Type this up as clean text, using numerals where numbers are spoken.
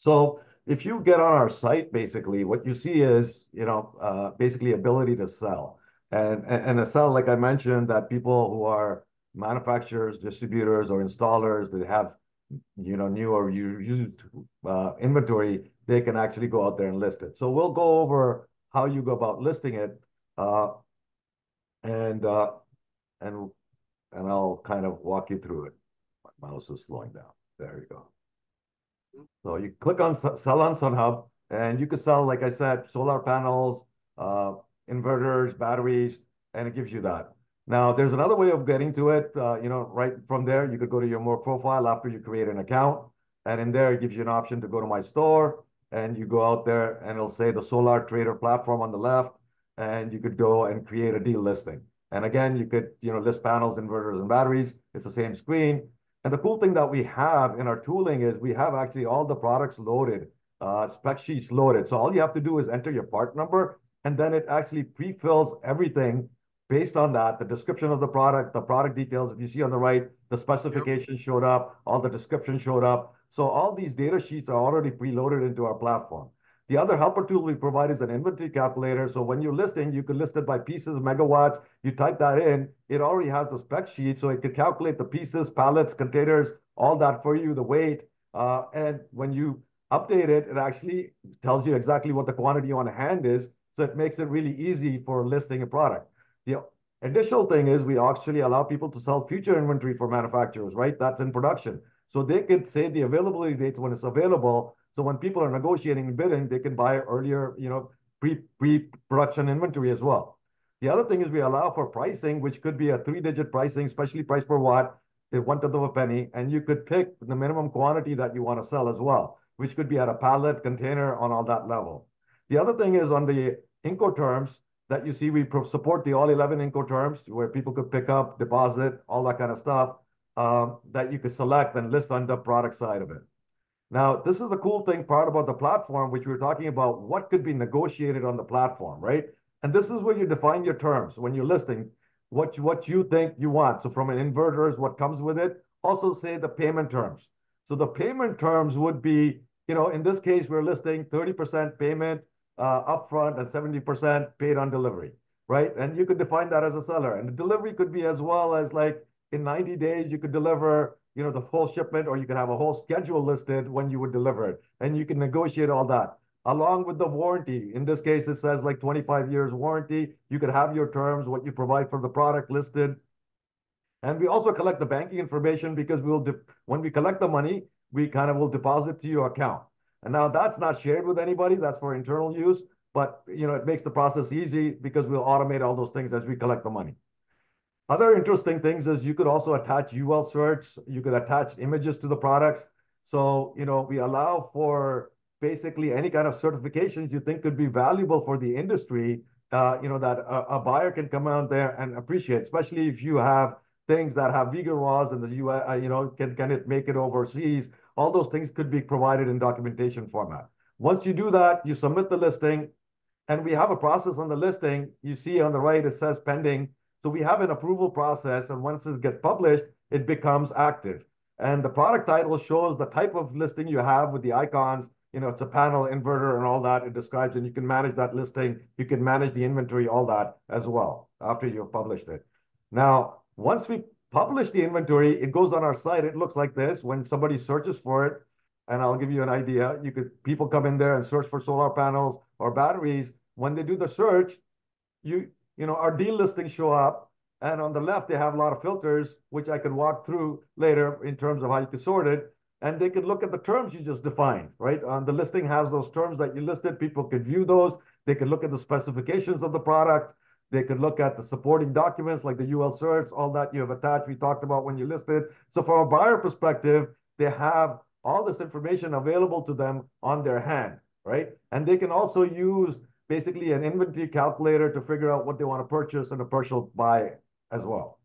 So if you get on our site, basically what you see is, basically ability to sell. And a sell, like I mentioned, that people who are manufacturers, distributors, or installers that have, new or used inventory, they can actually go out there and list it. So we'll go over how you go about listing it, uh, and uh, and and I'll kind of walk you through it. My mouse is slowing down. There you go. So you click on sell on SunHub, and you can sell, like I said, solar panels, uh, inverters, batteries, and it gives you that. Now, there's another way of getting to it. Right from there, you could go to your more profile after you create an account, and in there, it gives you an option to go to my store, and you go out there, and it'll say the Solar Trader platform on the left, and you could go and create a deal listing. And again, you could, list panels, inverters, and batteries. It's the same screen. And the cool thing that we have in our tooling is we have actually all the products loaded, spec sheets loaded. So all you have to do is enter your part number, and then it actually pre-fills everything based on that, the description of the product details. If you see on the right, the specification showed up, all the description showed up. So all these data sheets are already preloaded into our platform. The other helper tool we provide is an inventory calculator. So when you're listing, you can list it by pieces, megawatts. You type that in, it already has the spec sheet, so it can calculate the pieces, pallets, containers, all that for you, the weight. And when you update it, it actually tells you exactly what the quantity on hand is. So it makes it really easy for listing a product. The additional thing is we actually allow people to sell future inventory for manufacturers, right? That's in production. So they could say the availability dates when it's available. So when people are negotiating and bidding, they can buy earlier, pre-production inventory as well. The other thing is we allow for pricing, which could be a three-digit pricing, especially price per watt, at 1/10 of a penny, and you could pick the minimum quantity that you want to sell as well, which could be at a pallet, container, on all that level. The other thing is on the Incoterms that you see, we support the all 11 Incoterms where people could pick up, deposit, all that kind of stuff, that you could select and list on the product side of it. Now, this is the cool thing part about the platform, which we were talking about what could be negotiated on the platform, right? And this is where you define your terms when you're listing what you think you want. So from an inverter is what comes with it. Also say the payment terms. So the payment terms would be, in this case, we're listing 30% payment upfront and 70% paid on delivery, right? And you could define that as a seller. And the delivery could be as well as like in 90 days, you could deliver the whole shipment, or you can have a whole schedule listed when you would deliver it, and you can negotiate all that along with the warranty. In this case, it says like 25 years warranty. You could have your terms, what you provide for the product listed. And we also collect the banking information because when we collect the money, we kind of will deposit to your account. And now that's not shared with anybody. That's for internal use, but it makes the process easy because we'll automate all those things as we collect the money. Other interesting things is you could also attach UL certs. You could attach images to the products. So, we allow for basically any kind of certifications you think could be valuable for the industry, that a buyer can come out there and appreciate, especially if you have things that have vegan laws in the US, can it make it overseas? All those things could be provided in documentation format. Once you do that, you submit the listing, and we have a process on the listing. You see on the right, it says pending. So we have an approval process, and once it gets published, it becomes active. And the product title shows the type of listing you have with the icons. It's a panel, inverter, and all that. It describes, and you can manage that listing. You can manage the inventory, all that as well after you've published it. Now, once we publish the inventory, it goes on our site. It looks like this when somebody searches for it. And I'll give you an idea. People come in there and search for solar panels or batteries. When they do the search, our deal listings show up, and on the left, they have a lot of filters, which I could walk through later in terms of how you could sort it. And they could look at the terms you just defined, right? The listing has those terms that you listed. People could view those. They could look at the specifications of the product. They could look at the supporting documents like the UL certs, all that you have attached. We talked about when you listed. So from a buyer perspective, they have all this information available to them on their hand, right? And they can also use basically an inventory calculator to figure out what they want to purchase and a partial buy as well.